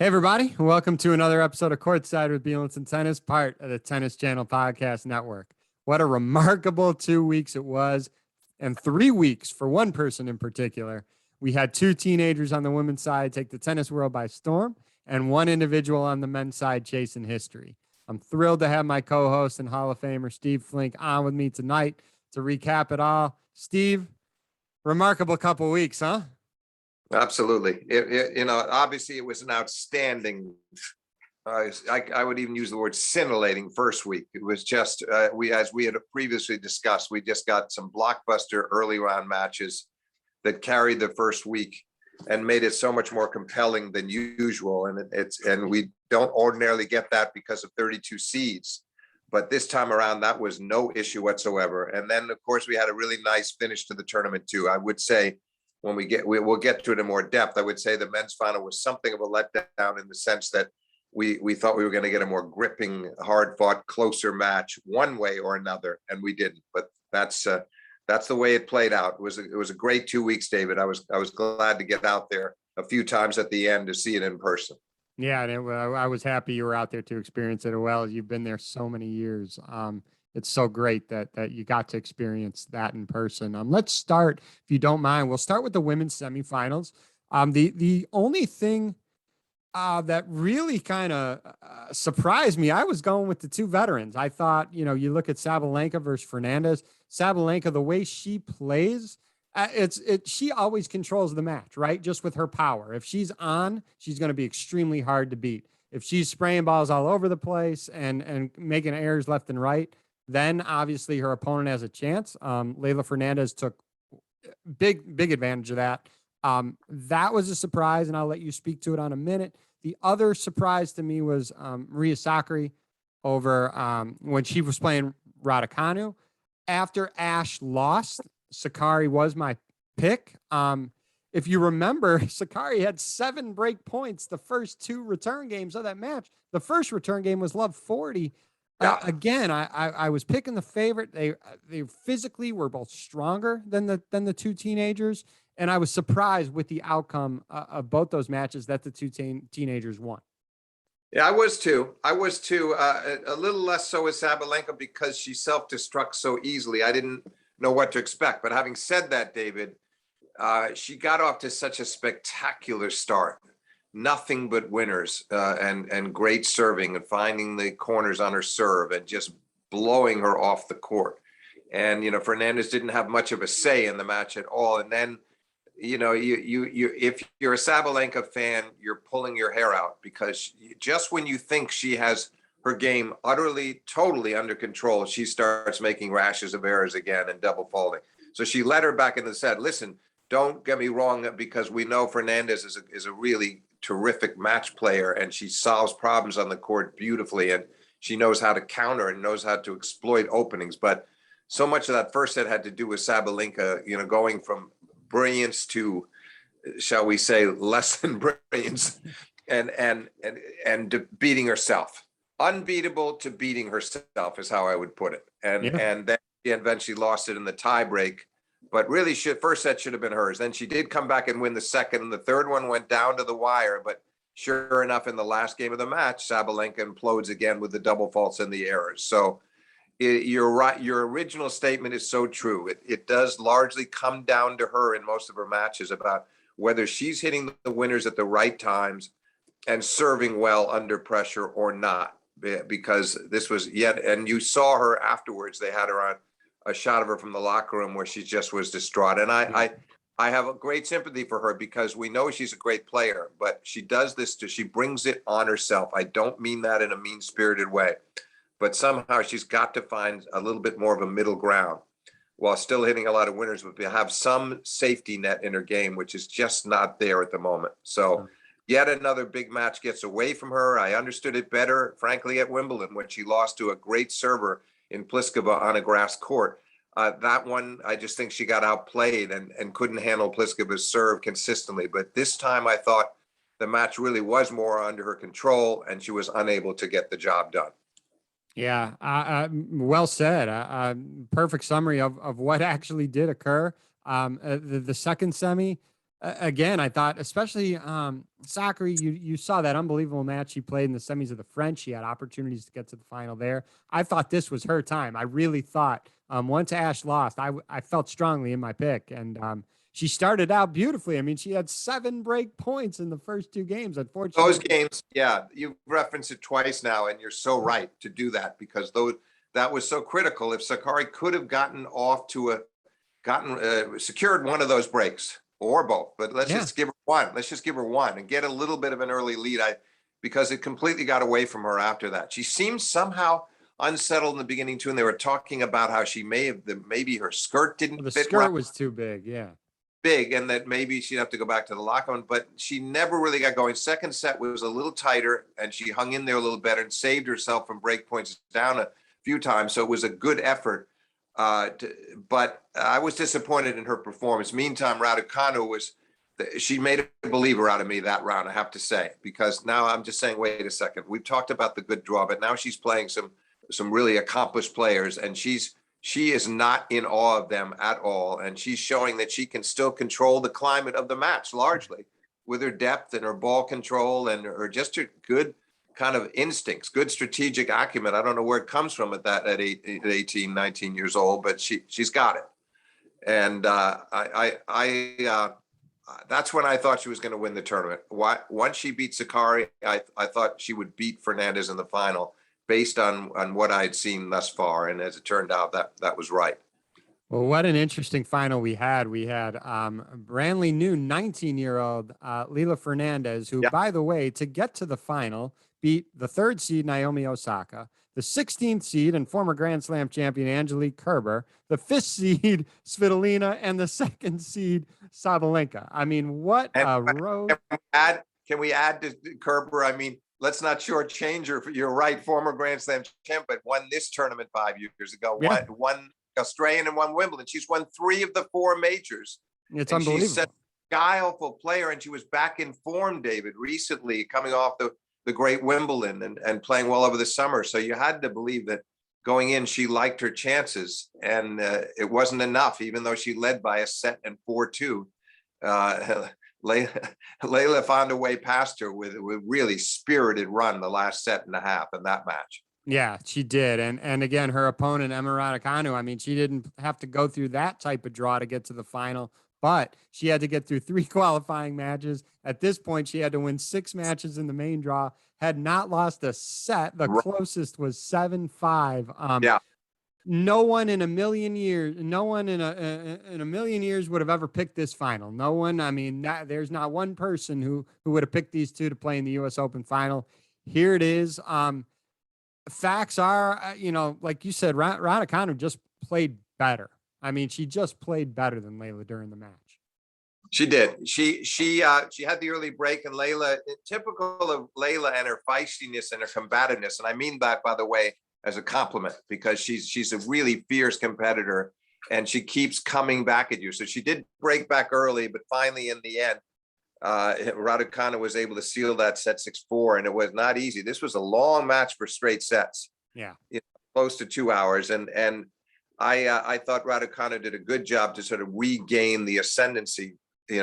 Hey, everybody. Welcome to another episode of Courtside with Beilinson Tennis, part of the Tennis Channel Podcast Network. What a remarkable 2 weeks it was, and 3 weeks for one person in particular. We had two teenagers on the women's side take the tennis world by storm, and one individual on the men's side chasing history. I'm thrilled to have my co-host and Hall of Famer Steve Flink on with me tonight to recap it all. Steve, remarkable couple weeks, huh? Absolutely. Obviously it was an outstanding, I would even use the word scintillating first week. It was just, as we had previously discussed, we just got some blockbuster early round matches that carried the first week and made it so much more compelling than usual. And we don't ordinarily get that because of 32 seeds. But this time around, that was no issue whatsoever. And then, of course, we had a really nice finish to the tournament, too. I would say, when we'll get to it in more depth, I would say the men's final was something of a letdown in the sense that we thought we were going to get a more gripping, hard-fought, closer match one way or another, and we didn't. But that's the way it played out. It was a great 2 weeks, David. I was glad to get out there a few times at the end to see it in person. Yeah, and I was happy you were out there to experience it as well. You've been there so many years. It's so great that you got to experience that in person. Let's start, if you don't mind. We'll start with the women's semifinals. The only thing that really kind of surprised me, I was going with the two veterans. I thought, you look at Sabalenka versus Fernandez. Sabalenka, the way she plays, she always controls the match, right? Just with her power. If she's on, she's going to be extremely hard to beat. If she's spraying balls all over the place and making errors left and right, then obviously her opponent has a chance. Leylah Fernandez took big advantage of that. That was a surprise, and I'll let you speak to it on a minute. The other surprise to me was Maria Sakkari over when she was playing Raducanu. After Ash lost, Sakkari was my pick. If you remember, Sakkari had 7 break points the first 2 return games of that match. The first return game was love 40. Again, I was picking the favorite. They physically were both stronger than the two teenagers, and I was surprised with the outcome of both those matches that the two teenagers won. Yeah, I was too. A little less so with Sabalenka because she self-destructs so easily. I didn't know what to expect. But having said that, David, she got off to such a spectacular start. Nothing but winners and great serving and finding the corners on her serve and just blowing her off the court. And, Fernandez didn't have much of a say in the match at all. And then, you if you're a Sabalenka fan, you're pulling your hair out because just when you think she has her game totally under control, she starts making rashes of errors again and double faulting. So she led her back into the set. Listen, don't get me wrong, because we know Fernandez is a really terrific match player and she solves problems on the court beautifully and she knows how to counter and knows how to exploit openings. But so much of that first set had to do with Sabalenka, going from brilliance to, shall we say, less than brilliance and beating herself. Unbeatable to beating herself is how I would put it. And then she eventually lost it in the tie break. But really, first set should have been hers. Then she did come back and win the second, and the third one went down to the wire. But sure enough, in the last game of the match, Sabalenka implodes again with the double faults and the errors. So you're right. Your original statement is so true. It does largely come down to her in most of her matches about whether she's hitting the winners at the right times and serving well under pressure or not. Because this was and you saw her afterwards. They had her on a shot of her from the locker room where she just was distraught. And I have a great sympathy for her because we know she's a great player, but she does this she brings it on herself. I don't mean that in a mean-spirited way, but somehow she's got to find a little bit more of a middle ground while still hitting a lot of winners, but have some safety net in her game, which is just not there at the moment. So yet another big match gets away from her. I understood it better, frankly, at Wimbledon when she lost to a great server in Pliskova on a grass court. That one, I just think she got outplayed and couldn't handle Pliskova's serve consistently. But this time I thought the match really was more under her control and she was unable to get the job done. Yeah, well said. Perfect summary of what actually did occur. The second semi, Again, I thought, especially Sakari, you saw that unbelievable match she played in the semis of the French. She had opportunities to get to the final there. I thought this was her time. I really thought once Ash lost, I felt strongly in my pick, and she started out beautifully. I mean, she had 7 break points in the first 2 games. Unfortunately, Those games, yeah, you've referenced it twice now, and you're so right to do that because that was so critical. If Sakari could have secured one of those breaks or both, but let's yeah. just give her one. Let's just give her one and get a little bit of an early lead. Because it completely got away from her after that. She seemed somehow unsettled in the beginning too, and they were talking about how she maybe her skirt didn't The fit skirt right, was too big. Yeah. big, and that maybe she'd have to go back to the locker room. But she never really got going. Second set was a little tighter, and she hung in there a little better and saved herself from break points down a few times. So it was a good effort. But I was disappointed in her performance. Meantime, Raducanu she made a believer out of me that round, I have to say, because now I'm just saying, wait a second. We've talked about the good draw, but now she's playing some really accomplished players, and she is not in awe of them at all. And she's showing that she can still control the climate of the match largely with her depth and her ball control and just her good kind of instincts, good strategic acumen. I don't know where it comes from at 18, 19 years old, but she's got it. And that's when I thought she was going to win the tournament. Once she beat Sakari, I thought she would beat Fernandez in the final based on what I had seen thus far. And as it turned out, that was right. Well, what an interesting final we had. We had brandly new 19-year-old Lila Fernandez, who, Yeah. by the way, to get to the final, beat the 3rd seed Naomi Osaka, the 16th seed and former Grand Slam champion Angelique Kerber, the 5th seed Svitolina, and the 2nd seed Sabalenka. I mean, what a road. Can we add to Kerber? I mean, let's not shortchange her. You're right, former Grand Slam champion, but won this tournament 5 years ago. Yeah. Won Australian and won Wimbledon. She's won 3 of the 4 majors. It's and unbelievable. She's such a guileful player, and she was back in form, David, recently, coming off the great Wimbledon and playing well over the summer. So you had to believe that going in, she liked her chances, and it wasn't enough, even though she led by a set and 4-2. Layla found a way past her with really spirited run the last set and a half in that match. Yeah, she did. And again, her opponent, Emma Raducanu, I mean, she didn't have to go through that type of draw to get to the final, but she had to get through 3 qualifying matches. At this point, she had to win 6 matches in the main draw, had not lost a set. The closest was 7-5. Yeah. No one in a million years would have ever picked this final. No one. I mean, there's not one person who would have picked these two to play in the U.S. Open final. Here it is. Facts are, like you said, Raducanu just played better. I mean, she just played better than Layla during the match. She did. She had the early break, and Layla, typical of Layla and her feistiness and her combativeness. And I mean that, by the way, as a compliment, because she's a really fierce competitor, and she keeps coming back at you. So she did break back early, but finally in the end, Raducanu was able to seal that set 6-4, and it was not easy. This was a long match for straight sets. Yeah, close to 2 hours, and I thought Raducanu did a good job to sort of regain the ascendancy,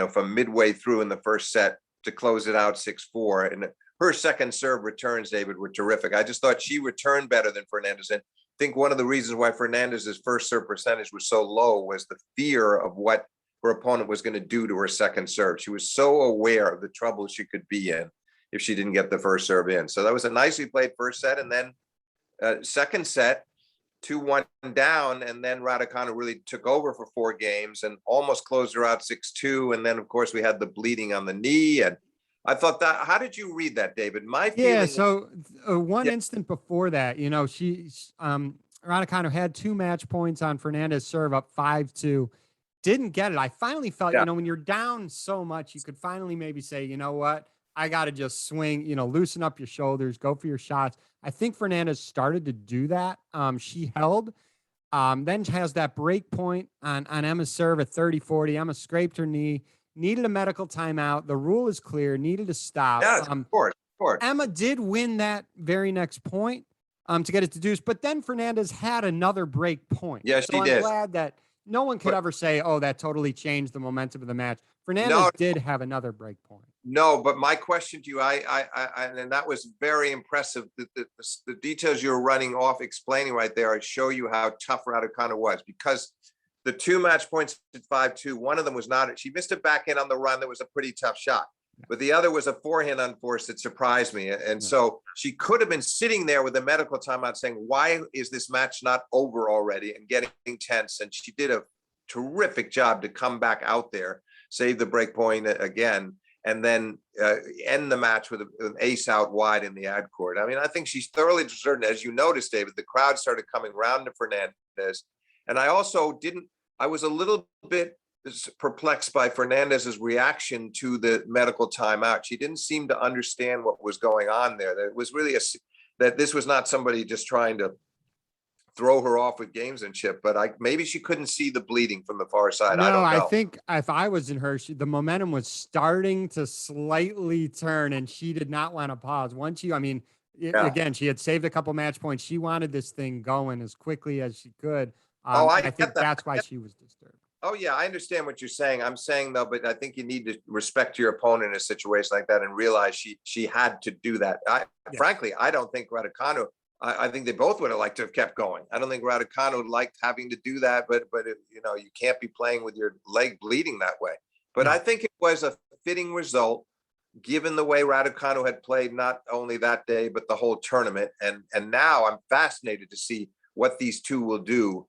from midway through in the first set to close it out 6-4. And her second serve returns, David, were terrific. I just thought she returned better than Fernandez. And I think one of the reasons why Fernandez's first serve percentage was so low was the fear of what her opponent was going to do to her second serve. She was so aware of the trouble she could be in if she didn't get the first serve in. So that was a nicely played first set. And then second set, 2-1 down, and then Raducanu really took over for 4 games and almost closed her out 6-2. And then, of course, we had the bleeding on the knee. And I thought that, how did you read that, David? My feeling. Yeah, so one instant before that, Raducanu had 2 match points on Fernandez serve up 5-2. Didn't get it. I finally felt, when you're down so much, you could finally maybe say, you know what? I got to just swing, loosen up your shoulders, go for your shots. I think Fernandez started to do that. She held, then has that break point on Emma's serve at 30-40. Emma scraped her knee, needed a medical timeout. The rule is clear, needed to stop. Yeah, of course. Emma did win that very next point to get it to deuce, but then Fernandez had another break point. Yes, so she did. I'm glad that no one could ever say, oh, that totally changed the momentum of the match. Fernandez did have another break point. No, but my question to you, and that was very impressive. The details you're running off explaining right there, I show you how tough Raducanu was, because the 2 match points at 5-2, one of them was not, she missed a backhand on the run. That was a pretty tough shot, but the other was a forehand unforced that surprised me. And so she could have been sitting there with a medical timeout saying, why is this match not over already, and getting tense. And she did a terrific job to come back out there, save the break point again, and then end the match with an ace out wide in the ad court. I mean, I think she's thoroughly deserved. As you noticed, David, the crowd started coming around to Fernandez. And I also I was a little bit perplexed by Fernandez's reaction to the medical timeout. She didn't seem to understand what was going on there. That it was really that this was not somebody just trying to throw her off with gamesmanship, but maybe she couldn't see the bleeding from the far side. No, I don't know. I think if I was in her, the momentum was starting to slightly turn, and she did not want to pause. Again, she had saved a couple match points. She wanted this thing going as quickly as she could. I think that's why she was disturbed. Oh yeah, I understand what you're saying. I'm saying though, but I think you need to respect your opponent in a situation like that and realize she had to do that. Frankly, I don't think Raducanu. I think they both would have liked to have kept going. I don't think Raducanu liked having to do that, but you can't be playing with your leg bleeding that way. But I think it was a fitting result given the way Raducanu had played not only that day but the whole tournament. And now I'm fascinated to see what these two will do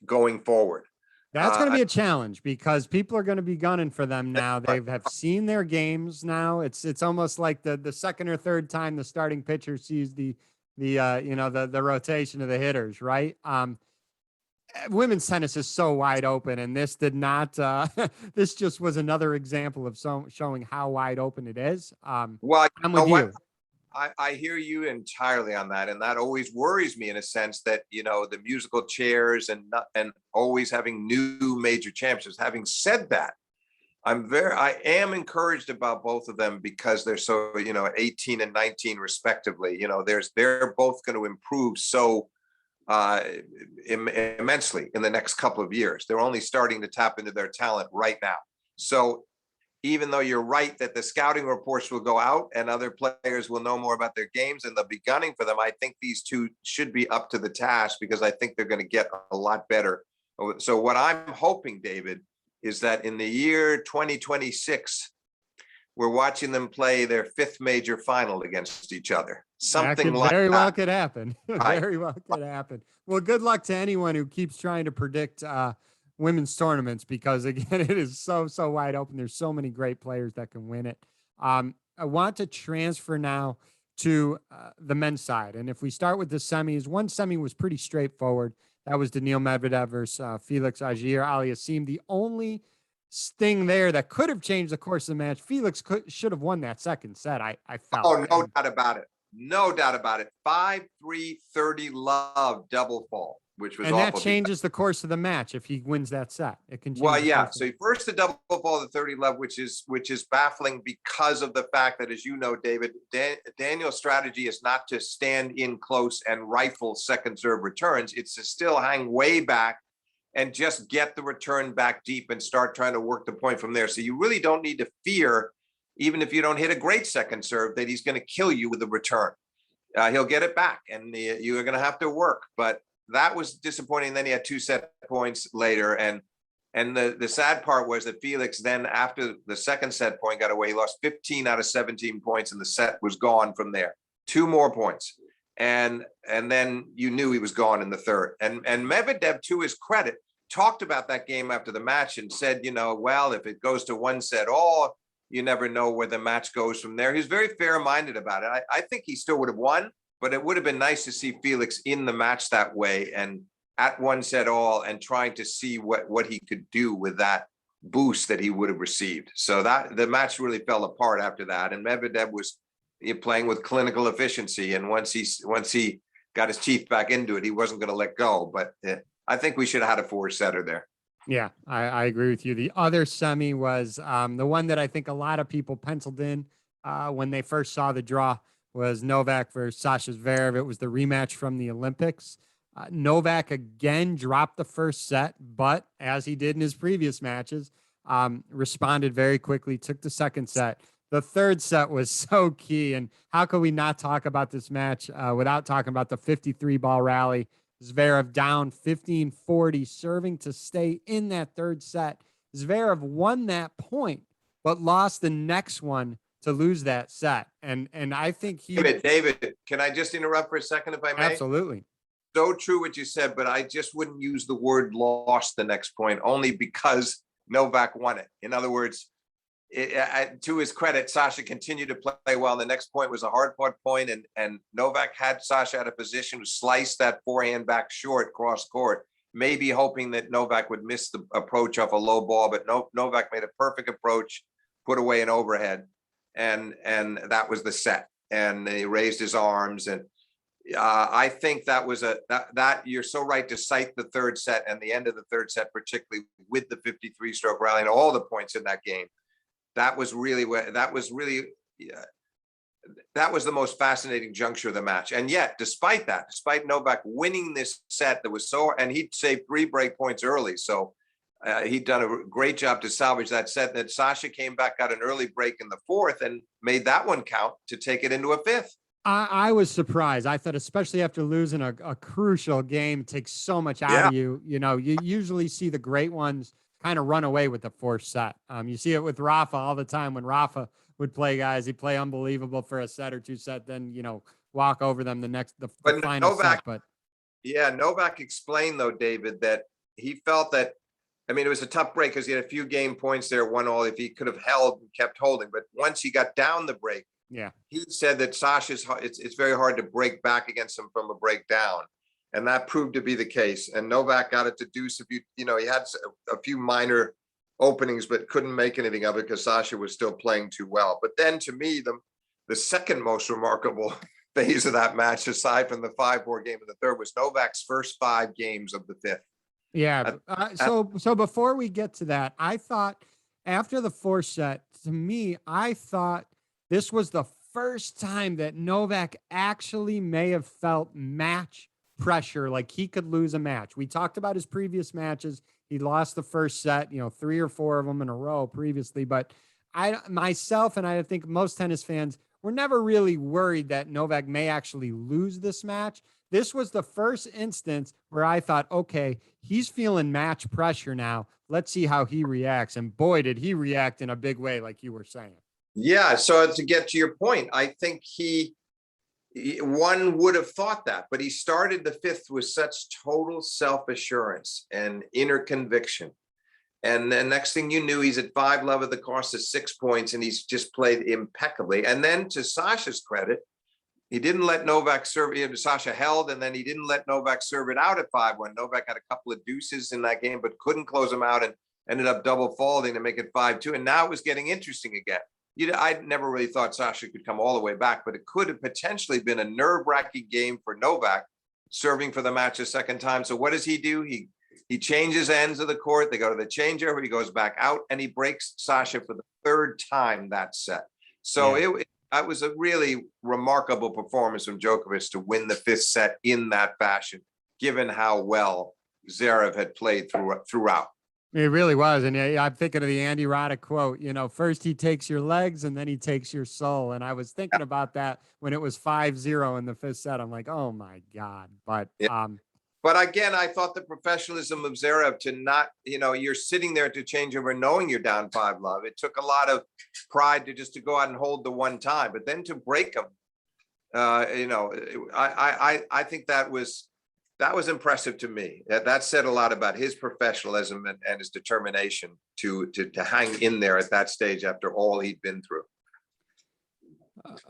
going forward. That's going to be a challenge because people are going to be gunning for them now. They have seen their games now. It's almost like the second or third time the starting pitcher sees the rotation of the hitters, right? Women's tennis is so wide open, and this did not. This just was another example of showing how wide open it is. Well, I'm with you. I hear you entirely on that, and that always worries me in a sense that the musical chairs and always having new major championships. Having said that, I am encouraged about both of them because they're so 18 and 19 respectively. They're both going to improve so immensely in the next couple of years. They're only starting to tap into their talent right now. So even though you're right that the scouting reports will go out and other players will know more about their games and they'll be gunning for them, I think these two should be up to the task because I think they're going to get a lot better. So what I'm hoping, David, is that in the year 2026, we're watching them play their 5th major final against each other. Something like that. Very well could happen. Very well could happen. Well, good luck to anyone who keeps trying to predict women's tournaments because again, it is so wide open. There's so many great players that can win it. I want to transfer now to the men's side. And if we start with the semis, one semi was pretty straightforward. That was Daniil Medvedev versus Felix Auger-Aliassime. The only thing there that could have changed the course of the match, Felix should have won that second set, I felt. Oh, no doubt about it. No doubt about it. 5-3, 30 love double fault, which was and awful. That changes the course of the match if he wins that set. It can change. Well, yeah. So first the double fault of 30 love, which is baffling because of the fact that, as you know, David, Daniel's strategy is not to stand in close and rifle second serve returns. It's to still hang way back and just get the return back deep and start trying to work the point from there. So you really don't need to fear, even if you don't hit a great second serve, that he's going to kill you with the return. He'll get it back and you're going to have to work. But that was disappointing. Then he had 2 set points later. And the sad part was that Felix then, after the second set point got away, he lost 15 out of 17 points and the set was gone from there. 2 more points. And then you knew he was gone in the third. And Medvedev, to his credit, talked about that game after the match and said, well, if it goes to 1 set all, you never know where the match goes from there. He's very fair-minded about it. I think he still would have won, but it would have been nice to see Felix in the match that way and at 1 set all and trying to see what he could do with that boost that he would have received. So that the match really fell apart after that. And Medvedev was playing with clinical efficiency. And once he got his teeth back into it, he wasn't going to let go. But I think we should have had a 4-setter there. Yeah, I agree with you. The other semi was the one that I think a lot of people penciled in when they first saw the draw was Novak versus Sasha Zverev. It was the rematch from the Olympics. Novak again dropped the first set, but as he did in his previous matches, responded very quickly, took the second set. The third set was so key. And how could we not talk about this match without talking about the 53 ball rally? Zverev down 15-40, serving to stay in that third set. Zverev won that point, but lost the next one to lose that set. And I think David, can I just interrupt for a second, if I may? Absolutely. So true what you said, but I just wouldn't use the word lost the next point, only because Novak won it. In other words, to his credit, Sasha continued to play well. The next point was a hard-fought point, and Novak had Sasha at a position to slice that forehand back short cross court, maybe hoping that Novak would miss the approach off a low ball, but Novak made a perfect approach, put away an overhead, and that was the set. And he raised his arms, and I think that was that you're so right to cite the third set and the end of the third set, particularly with the 53 stroke rally and all the points in that game. That was the most fascinating juncture of the match. And yet, despite Novak winning this set that was and he'd saved 3 break points early. So he'd done a great job to salvage that set. That Sasha came back, got an early break in the fourth and made that one count to take it into a fifth. I was surprised. I thought, especially after losing a crucial game, it takes so much out of you. You know, you usually see the great ones kind of run away with the fourth set. You see it with Rafa all the time. When Rafa would play guys, he'd play unbelievable for a set or two set, then, you know, walk over them the final Novak, set. But yeah, Novak explained, though, David, that he felt that, I mean, it was a tough break because he had a few game points there, 1-1 if he could have held and kept holding. But once he got down the break, he said that it's very hard to break back against him from a breakdown. And that proved to be the case. And Novak got it to deuce. He had a few minor openings, but couldn't make anything of it because Sasha was still playing too well. But then, to me, the second most remarkable phase of that match, aside from the 5-4 game in the third, was Novak's first 5 games of the fifth. Yeah. So before we get to that, I thought after the fourth set, to me, I thought this was the first time that Novak actually may have felt match pressure, like he could lose a match. We talked about his previous matches. He lost the first set, 3 or 4 of them in a row previously. But myself, and I think most tennis fans, were never really worried that Novak may actually lose this match. This was the first instance where I thought, okay, he's feeling match pressure now. Let's see how he reacts. And boy, did he react in a big way, like you were saying. Yeah. So to get to your point, I think one would have thought that, but he started the fifth with such total self-assurance and inner conviction. And then next thing you knew, he's at 5-love at the cost of 6 points, and he's just played impeccably. And then, to Sasha's credit, he didn't let Novak serve. Sasha held, and then he didn't let Novak serve it out at 5-1. Novak had a couple of deuces in that game, but couldn't close them out and ended up double faulting to make it 5-2. And now it was getting interesting again. I never really thought Sasha could come all the way back, but it could have potentially been a nerve-wracking game for Novak, serving for the match a second time. So what does he do? He changes ends of the court. They go to the changeover. He goes back out, and he breaks Sasha for the 3rd time that set. So it was a really remarkable performance from Djokovic to win the 5th set in that fashion, given how well Zverev had played throughout. It really was. And I'm thinking of the Andy Roddick quote, first he takes your legs and then he takes your soul. And I was thinking about that when it was 5-0 in the 5th set. I'm like, oh my God. But, but again, I thought the professionalism of Zverev to not, you're sitting there to change over knowing you're down 5-love. It took a lot of pride to go out and hold the one time, but then to break him, I think that was impressive to me. That said a lot about his professionalism and his determination to hang in there at that stage after all he'd been through.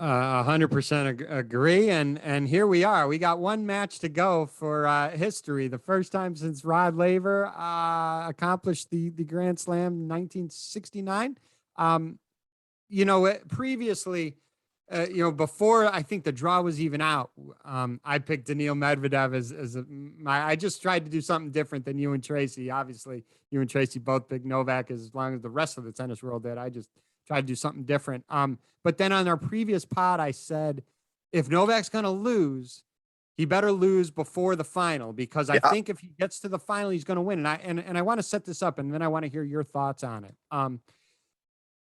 100% agree. And here we are. We got one match to go for history. The first time since Rod Laver accomplished the Grand Slam in 1969. Previously, before I think the draw was even out, I picked Daniil Medvedev I just tried to do something different than you and Tracy. Obviously, you and Tracy both picked Novak as long as the rest of the tennis world did. I just tried to do something different. But then on our previous pod, I said, if Novak's going to lose, he better lose before the final, because I Yeah. think if he gets to the final, he's going to win. And I want to set this up, and then I want to hear your thoughts on it.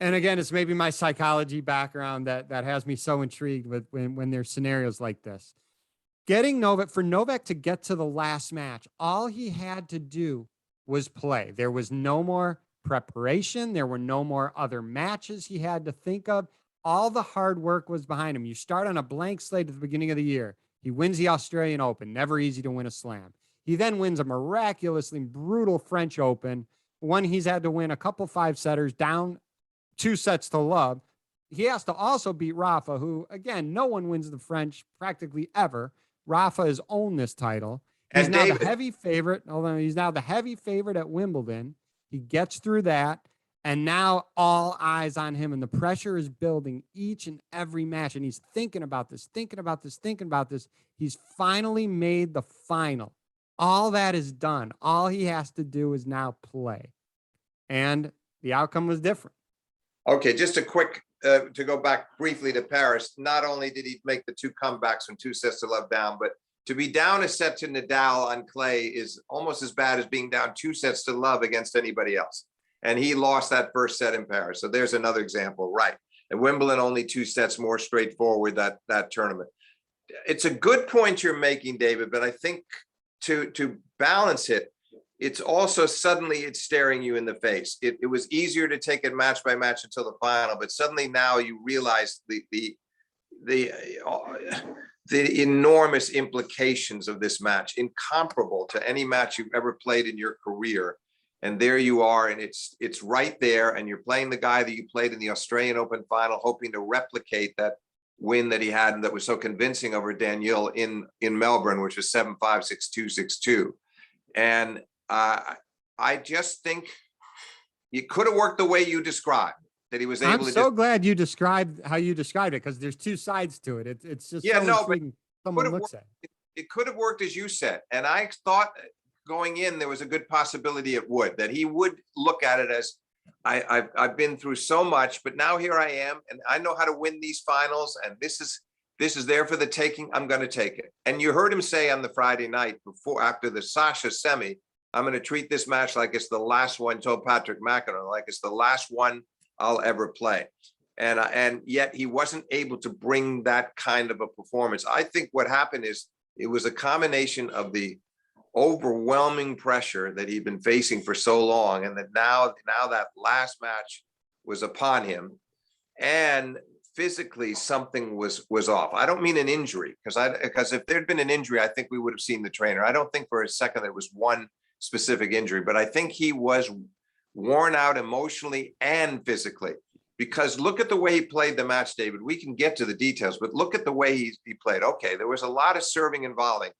And again, it's maybe my psychology background that has me so intrigued with when there's scenarios like this. Getting Novak to get to the last match, all he had to do was play. There was no more preparation. There were no more other matches he had to think of. All the hard work was behind him. You start on a blank slate at the beginning of the year. He wins the Australian Open, never easy to win a slam. He then wins a miraculously brutal French Open, one he's had to win a couple 5-setters down 2-0. He has to also beat Rafa, who, again, no one wins the French practically ever. Rafa has owned this title. He's And now David, the heavy favorite. Although he's now the heavy favorite at Wimbledon. He gets through that, and now all eyes on him, and the pressure is building each and every match. And he's thinking about this, thinking about this, thinking about this. He's finally made the final. All that is done. All he has to do is now play, and the outcome was different. okay, just a quick to go back briefly to Paris. Not only did he make the 2 comebacks from 2-0 down, but to be down a set to Nadal on clay is almost as bad as being down 2-0 against anybody else. And he lost that first set in Paris. So there's another example, right? At Wimbledon, only 2 sets more straightforward that tournament. It's a good point you're making, David, but I think to balance it, it's also suddenly it's staring you in the face. It was easier to take it match by match until the final, but suddenly now you realize the enormous implications of this match, incomparable to any match you've ever played in your career. And there you are, and it's right there, and you're playing the guy that you played in the Australian Open final, hoping to replicate that win that he had and that was so convincing over Daniel in Melbourne, which was 7-5, 6-2, 6-2. And I just think it could have worked the way you described, that he was able to. I'm so glad you described how you described it, because there's 2 sides to it. It's just so intriguing. Someone looks at it. It could have worked as you said, and I thought going in there was a good possibility it would, that he would look at it as I've been through so much, but now here I am, and I know how to win these finals, and this is there for the taking. I'm going to take it. And you heard him say on the Friday night after the Sasha semi, I'm going to treat this match like it's the last one. Told Patrick McEnroe, like it's the last one I'll ever play. And yet he wasn't able to bring that kind of a performance. I think what happened is it was a combination of the overwhelming pressure that he'd been facing for so long, and that now that last match was upon him, and physically something was off. I don't mean an injury, because if there'd been an injury, I think we would have seen the trainer. I don't think for a second there was one specific injury, but I think he was worn out emotionally and physically. Because look at the way he played the match, David. We can get to the details, but look at the way he played. Okay, there was a lot of serving and volleying.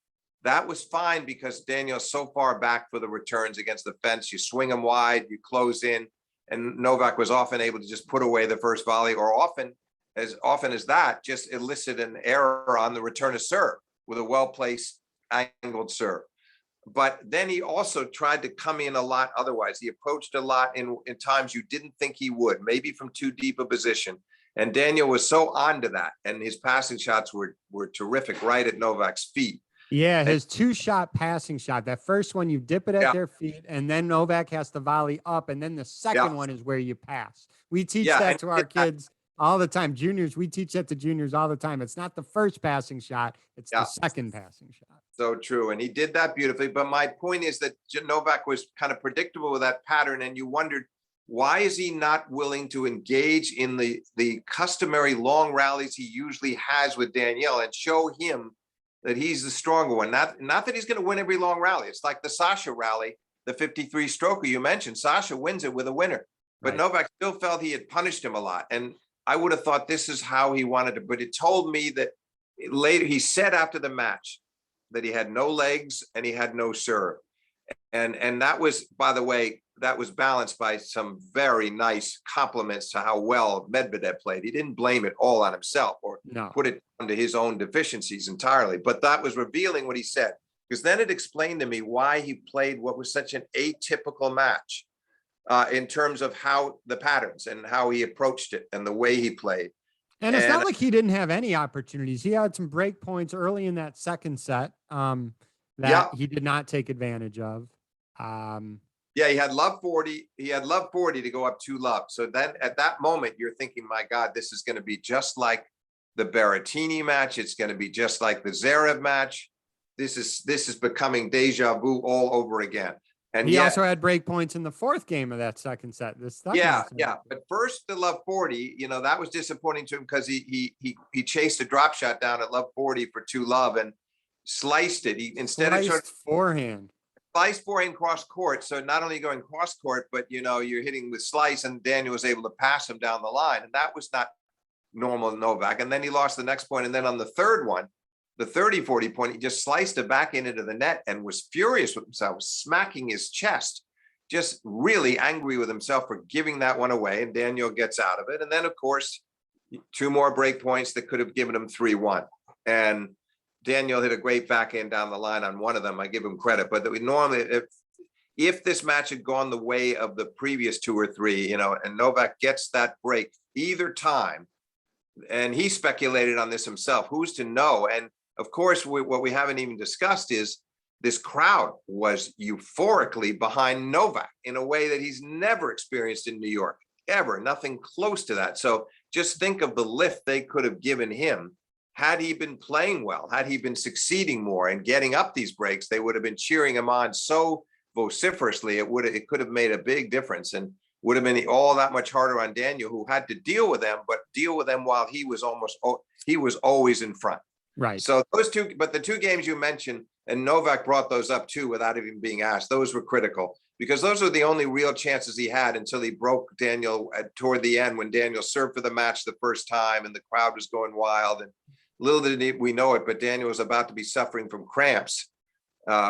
That was fine because Daniel's so far back for the returns against the fence. You swing him wide, you close in, and Novak was often able to just put away the first volley, or often as that, just elicit an error on the return of serve with a well-placed angled serve. But then he also tried to come in a lot otherwise. He approached a lot in times you didn't think he would, maybe from too deep a position. And Daniel was so onto that, and his passing shots were terrific right at Novak's feet. Yeah, his 2-shot passing shot. That first one, you dip it at their feet, and then Novak has to volley up, and then the second one is where you pass. We teach that to our kids all the time. Juniors, we teach that to juniors all the time. It's not the first passing shot, it's the second passing shot. So true, and he did that beautifully. But my point is that Novak was kind of predictable with that pattern, and you wondered, why is he not willing to engage in the customary long rallies he usually has with Danielle and show him that he's the stronger one? Not that he's going to win every long rally. It's like the Sasha rally, the 53 stroker you mentioned. Sasha wins it with a winner, but Novak still felt he had punished him a lot. And I would have thought this is how he wanted to, but it told me that later he said after the match that he had no legs and he had no serve. And that was, by the way, that was balanced by some very nice compliments to how well Medvedev played. He didn't blame it all on himself or put it onto his own deficiencies entirely, but that was revealing what he said, because then it explained to me why he played what was such an atypical match in terms of how the patterns and how he approached it and the way he played. And it's And not like he didn't have any opportunities. He had some break points early in that second set that yeah, he did not take advantage of. yeah, he had love 40. He had love 40 to go up 2-love. So then at that moment, you're thinking, my God, this is going to be just like the Berrettini match. It's going to be just like the Zverev match. This is becoming deja vu all over again. And He yet, also had break points in the fourth game of that second set. The second set. yeah. But first, the love 40, that was disappointing to him because he chased a drop shot down at love 40 for 2-love and sliced it. He instead of trying Sliced forehand. slice forehand cross court. So not only going cross court, but you're hitting with slice, and Daniel was able to pass him down the line. And that was not normal Novak. And then he lost the next point. And then on the third one, the 30-40 point, he just sliced it back into the net and was furious with himself, smacking his chest, just really angry with himself for giving that one away. And Daniel gets out of it. And then, of course, 2 more break points that could have given him 3-1. And Daniel hit a great backhand down the line on one of them. I give him credit, but that we normally, if this match had gone the way of the previous 2 or 3, and Novak gets that break either time, and he speculated on this himself, who's to know? And of course, what we haven't even discussed is this crowd was euphorically behind Novak in a way that he's never experienced in New York, ever, nothing close to that. So just think of the lift they could have given him. Had he been playing well, had he been succeeding more and getting up these breaks, they would have been cheering him on so vociferously. It could have made a big difference and would have been all that much harder on Daniel, who had to deal with them, but deal with them while he was always in front. Right. So those two, but the 2 games you mentioned, and Novak brought those up too without even being asked, those were critical because those were the only real chances he had until he broke Daniel toward the end when Daniel served for the match the first time and the crowd was going wild. And little did we know it, but Daniel was about to be suffering from cramps,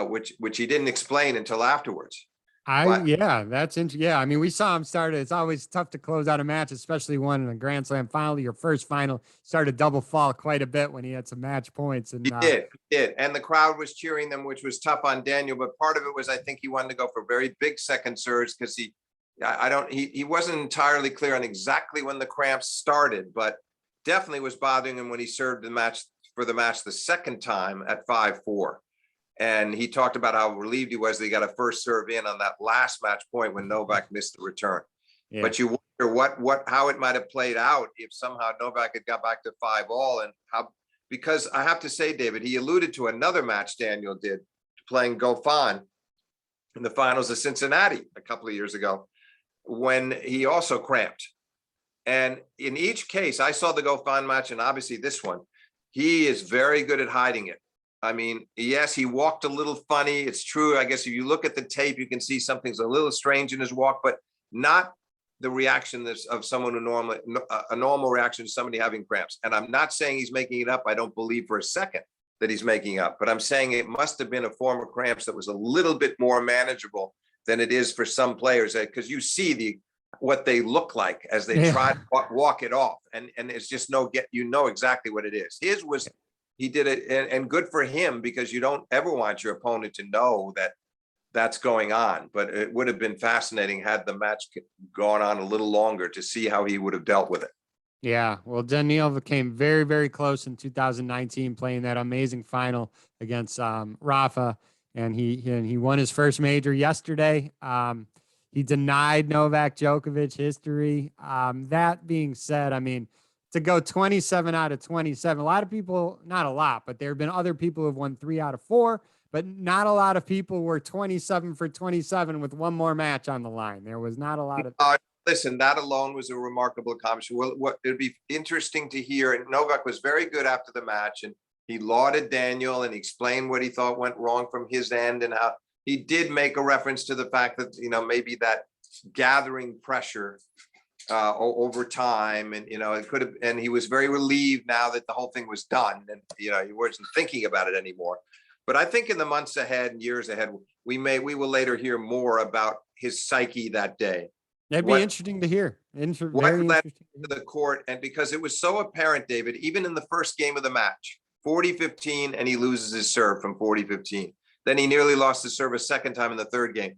which he didn't explain until afterwards. That's interesting. Yeah, I mean, we saw him start. It's always tough to close out a match, especially one in a Grand Slam final. Your first final started double fall quite a bit when he had some match points. And He did, and the crowd was cheering them, which was tough on Daniel. But part of it was, I think, he wanted to go for very big second serves because he wasn't entirely clear on exactly when the cramps started, but definitely was bothering him when he served the second time at 5-4. And he talked about how relieved he was that he got a first serve in on that last match point when Novak missed the return. Yeah. But you wonder how it might have played out if somehow Novak had got back to 5-all, and how, because I have to say, David, he alluded to another match Daniel did playing Goffin in the finals of Cincinnati a couple of years ago when he also cramped. And in each case, I saw the Goffin match and obviously this one, he is very good at hiding it. I mean, yes, he walked a little funny. It's true. I guess if you look at the tape, you can see something's a little strange in his walk, but not the reaction of someone who a normal reaction to somebody having cramps. And I'm not saying he's making it up. I don't believe for a second that he's making up, but I'm saying it must have been a form of cramps that was a little bit more manageable than it is for some players, because you see what they look like as they try to walk it off. And it's just exactly what it is. His was, he did it, and good for him, because you don't ever want your opponent to know that that's going on. But it would have been fascinating had the match gone on a little longer to see how he would have dealt with it. Yeah, well, Daniil came very, very close in 2019, playing that amazing final against Rafa, and he won his first major yesterday. He denied Novak Djokovic history. That being said, I mean, to go 27 out of 27, a lot of people, not a lot, but there have been other people who have won 3 out of 4, but not a lot of people were 27 for 27 with one more match on the line. There was not a lot of. Listen, that alone was a remarkable accomplishment. Well, it'd be interesting to hear. And Novak was very good after the match, and he lauded Daniel and he explained what he thought went wrong from his end, and how he did make a reference to the fact that, maybe that gathering pressure over time, and it could have, and he was very relieved now that the whole thing was done, and he wasn't thinking about it anymore. But I think in the months ahead and years ahead, we will later hear more about his psyche that day. That'd be interesting to hear. What led to the court, and because it was so apparent, David, even in the first game of the match, 40-15, and he loses his serve from 40-15. Then he nearly lost his serve a second time in the third game.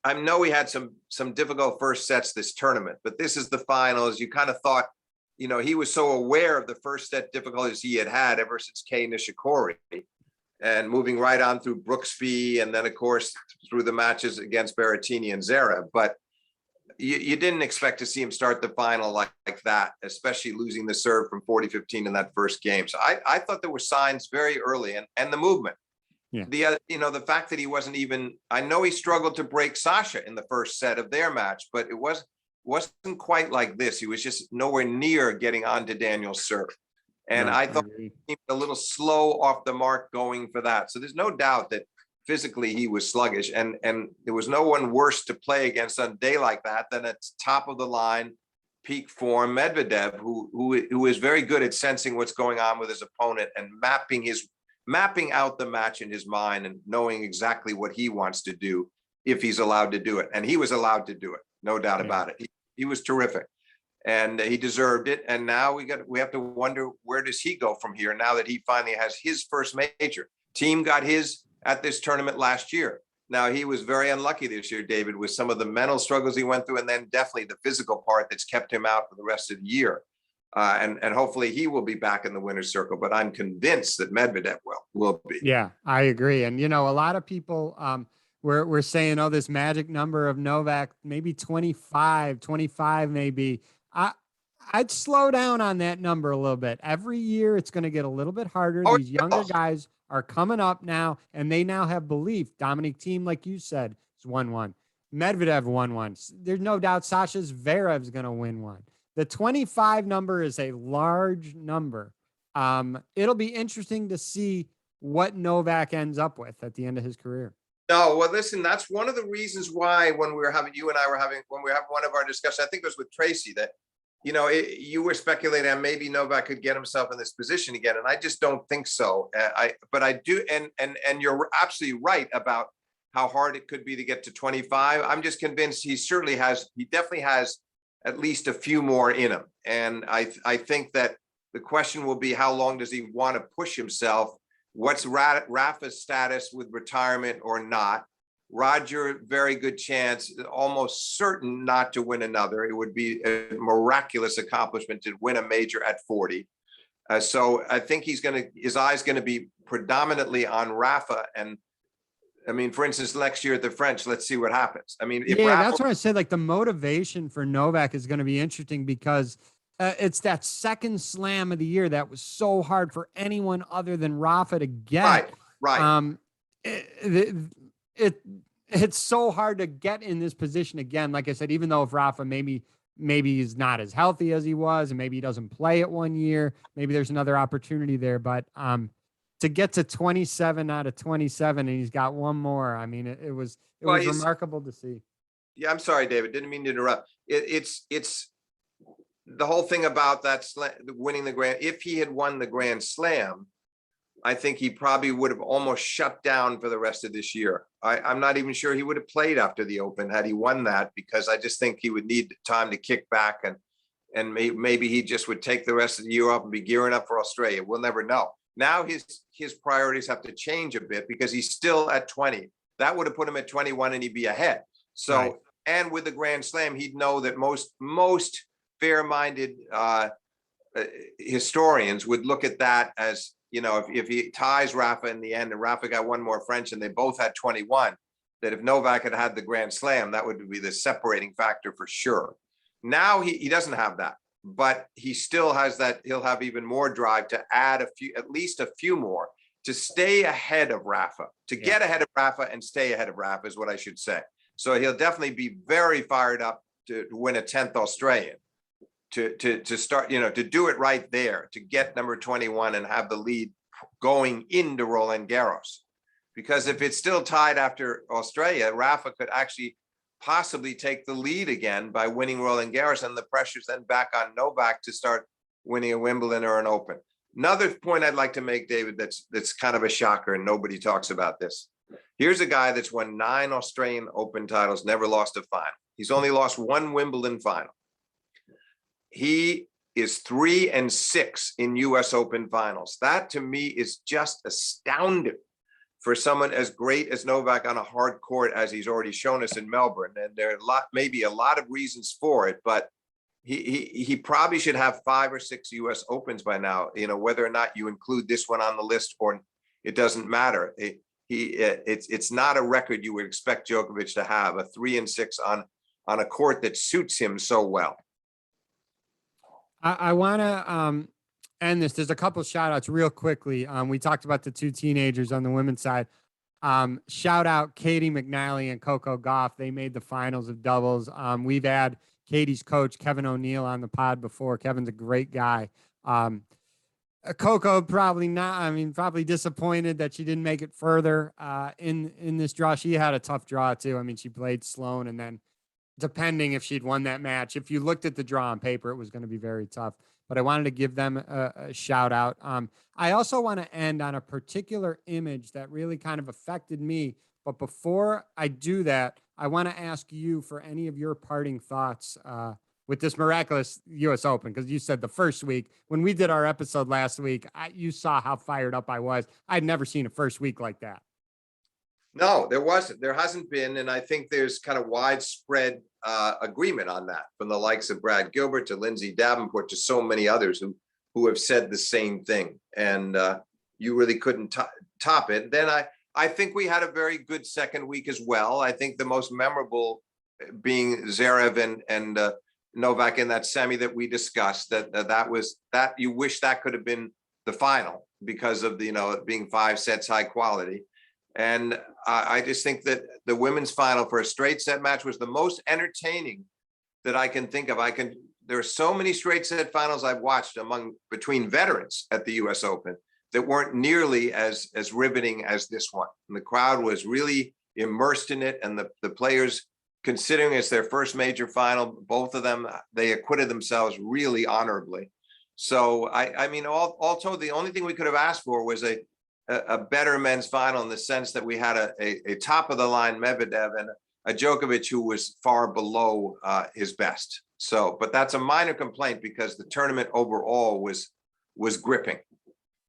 I know he had some difficult first sets this tournament, but this is the finals. You kind of thought he was so aware of the first set difficulties he had had ever since Kei Nishikori, and moving right on through Brooksby, and then of course through the matches against Berrettini and Zverev. But you didn't expect to see him start the final like that, especially losing the serve from 40-15 in that first game. So I thought there were signs very early, and the movement. Yeah. The fact that he wasn't even, I know he struggled to break Sasha in the first set of their match, but it wasn't quite like this. He was just nowhere near getting onto Daniel's serve. And I thought he was a little slow off the mark going for that. So there's no doubt that physically he was sluggish, and there was no one worse to play against on a day like that than at top of the line, peak form Medvedev, who is very good at sensing what's going on with his opponent and mapping out the match in his mind and knowing exactly what he wants to do if he's allowed to do it. And he was allowed to do it, no doubt about it. He was terrific, and he deserved it. And now we have to wonder, where does he go from here now that he finally has his first major? Team got his at this tournament last year. Now, he was very unlucky this year, David, with some of the mental struggles he went through, and then definitely the physical part that's kept him out for the rest of the year. And hopefully he will be back in the winner's circle, but I'm convinced that Medvedev will be. Yeah, I agree. And, a lot of people we're saying, oh, this magic number of Novak, maybe 25 maybe. I'd slow down on that number a little bit. Every year it's going to get a little bit harder. These younger guys are coming up now, and they now have belief. Dominic Thiem, like you said, is 1-1. Medvedev 1-1. There's no doubt Sasha Zverev's going to win one. The 25 number is a large number. It'll be interesting to see what Novak ends up with at the end of his career. No, well, listen, that's one of the reasons why when we were having one of our discussions, I think it was with Tracy, that you were speculating on maybe Novak could get himself in this position again, and I just don't think so. But I do, and you're absolutely right about how hard it could be to get to 25. I'm just convinced he definitely has at least a few more in him, and I think that the question will be, how long does he want to push himself? What's Rafa's status with retirement or not? Roger, very good chance, almost certain not to win another. It would be a miraculous accomplishment to win a major at 40. So I think his eye's going to be predominantly on Rafa. And I mean, for instance, next year at the French, let's see what happens. I mean, that's what I said. Like, the motivation for Novak is going to be interesting, because it's that second slam of the year that was so hard for anyone other than Rafa to get. Right. It's so hard to get in this position again. Like I said, even though if Rafa maybe he's not as healthy as he was, and maybe he doesn't play it one year, maybe there's another opportunity there. But to get to 27 out of 27, and he's got one more. I mean, it was remarkable to see. Yeah, I'm sorry, David. Didn't mean to interrupt. It's the whole thing about that winning the Grand. If he had won the Grand Slam, I think he probably would have almost shut down for the rest of this year. I'm not even sure he would have played after the Open had he won that, because I just think he would need time to kick back, and maybe he just would take the rest of the year off and be gearing up for Australia. We'll never know. Now his priorities have to change a bit, because he's still at 20. That would have put him at 21 and he'd be ahead. So, right. And with the Grand Slam, he'd know that most fair-minded historians would look at that as, if he ties Rafa in the end, and Rafa got one more French and they both had 21, that if Novak had the Grand Slam, that would be the separating factor for sure. Now he doesn't have that, but he still has that. He'll have even more drive to add at least a few more, to stay ahead of Rafa, get ahead of Rafa and stay ahead of Rafa is what I should say. So he'll definitely be very fired up to win a 10th Australian. To start, to do it right there, to get number 21 and have the lead going into Roland Garros. Because if it's still tied after Australia, Rafa could actually possibly take the lead again by winning Roland Garros, and the pressure's then back on Novak to start winning a Wimbledon or an Open. Another point I'd like to make, David, that's kind of a shocker, and nobody talks about this. Here's a guy that's won 9 Australian Open titles, never lost a final. He's only lost 1 Wimbledon final. He is 3-6 in US Open finals. That to me is just astounding for someone as great as Novak on a hard court, as he's already shown us in Melbourne. And there are maybe a lot of reasons for it, but he probably should have 5 or 6 US Opens by now, whether or not you include this one on the list or it doesn't matter. It's not a record you would expect Djokovic to have, a 3-6 on a court that suits him so well. I want to end this. There's a couple of shout outs real quickly. We talked about the 2 teenagers on the women's side. Shout out Katie McNally and Coco Gauff. They made the finals of doubles. We've had Katie's coach, Kevin O'Neill, on the pod before. Kevin's a great guy. Coco probably not. I mean, probably disappointed that she didn't make it further in this draw. She had a tough draw too. I mean, she played Sloane, and then depending if she'd won that match, if you looked at the draw on paper, it was going to be very tough. But I wanted to give them a shout out. I also want to end on a particular image that really kind of affected me. But before I do that, I want to ask you for any of your parting thoughts with this miraculous US Open, because you said the first week when we did our episode last week, you saw how fired up I was. I'd never seen a first week like that. No, there wasn't. There hasn't been. And I think there's kind of widespread agreement on that, from the likes of Brad Gilbert to Lindsay Davenport to so many others who have said the same thing. And you really couldn't top it. Then I think we had a very good second week as well. I think the most memorable being Zverev and Novak in that semi that we discussed, that you wish that could have been the final because of it being 5 sets high quality. And I just think that the women's final for a straight set match was the most entertaining that I can think of. There are so many straight set finals I've watched between veterans at the US Open that weren't nearly as riveting as this one. And the crowd was really immersed in it, and the players, considering it's their first major final, both of them, they acquitted themselves really honorably. So I mean, all told, the only thing we could have asked for was a better men's final, in the sense that we had a top of the line Medvedev and a Djokovic who was far below his best. So, but that's a minor complaint because the tournament overall was gripping.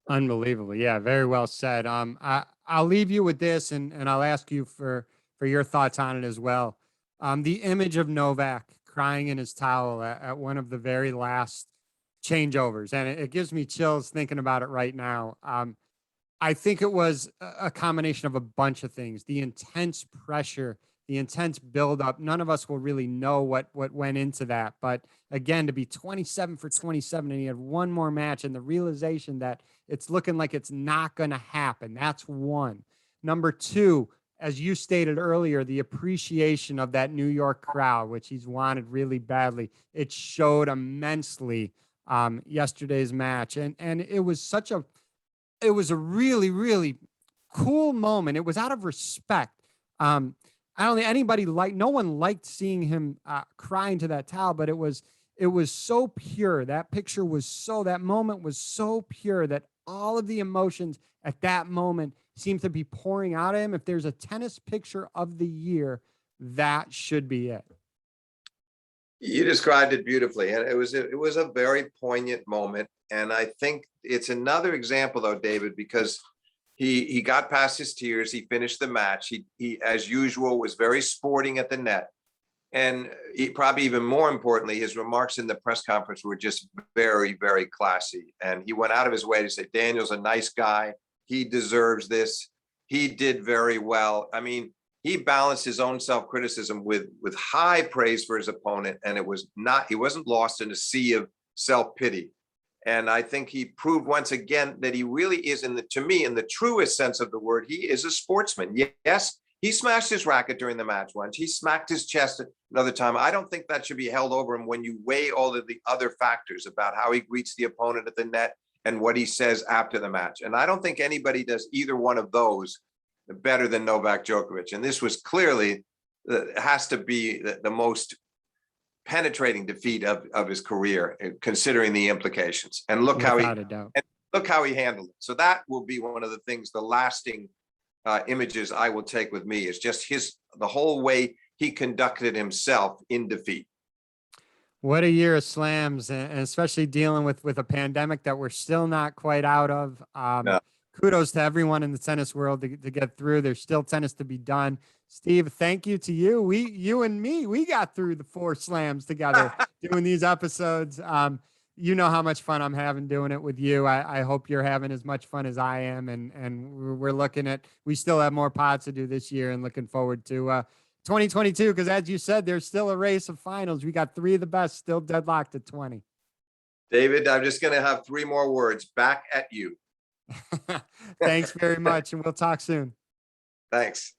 Unbelievable. Yeah, very well said. I'll leave you with this, and I'll ask you for your thoughts on it as well. The image of Novak crying in his towel at one of the very last changeovers, and it gives me chills thinking about it right now. I think it was a combination of a bunch of things: the intense pressure, the intense buildup. None of us will really know what went into that. But again, to be 27 for 27, and he had one more match, and the realization that it's looking like it's not going to happen. That's one. Number two, as you stated earlier, the appreciation of that New York crowd, which he's wanted really badly. It showed immensely yesterday's match. And it was it was a really, really cool moment. It was out of respect. I don't think anybody no one liked seeing him crying to that towel, but it was so pure. That that moment was so pure that all of the emotions at that moment seemed to be pouring out of him. If there's a tennis picture of the year, that should be it. You described it beautifully, and it was a very poignant moment. And I think it's another example, though, David, because he got past his tears. He finished the match. He as usual was very sporting at the net, and he probably even more importantly, his remarks in the press conference were just very, very classy. And he went out of his way to say, "Daniel's a nice guy. He deserves this. He did very well." I mean, he balanced his own self-criticism with high praise for his opponent, and he wasn't lost in a sea of self-pity. And I think he proved once again that he really is, to me, in the truest sense of the word, he is a sportsman. Yes, he smashed his racket during the match once. He smacked his chest another time. I don't think that should be held over him when you weigh all of the other factors about how he greets the opponent at the net and what he says after the match. And I don't think anybody does either one of those better than Novak Djokovic. And this was clearly, has to be the most penetrating defeat of his career, considering the implications. And look how he handled it. So that will be one of the things, the lasting images I will take with me, is just the whole way he conducted himself in defeat. What a year of slams, and especially dealing with a pandemic that we're still not quite out of. No. kudos to everyone in the tennis world to get through. There's still tennis to be done. Steve, thank you to you. You and me, we got through the 4 slams together doing these episodes. You know how much fun I'm having doing it with you. I hope you're having as much fun as I am. And we're looking at, we still have more pods to do this year and looking forward to 2022. Because as you said, there's still a race of finals. We got 3 of the best still deadlocked at 20. David, I'm just going to have 3 more words. Back at you. Thanks very much. And we'll talk soon. Thanks.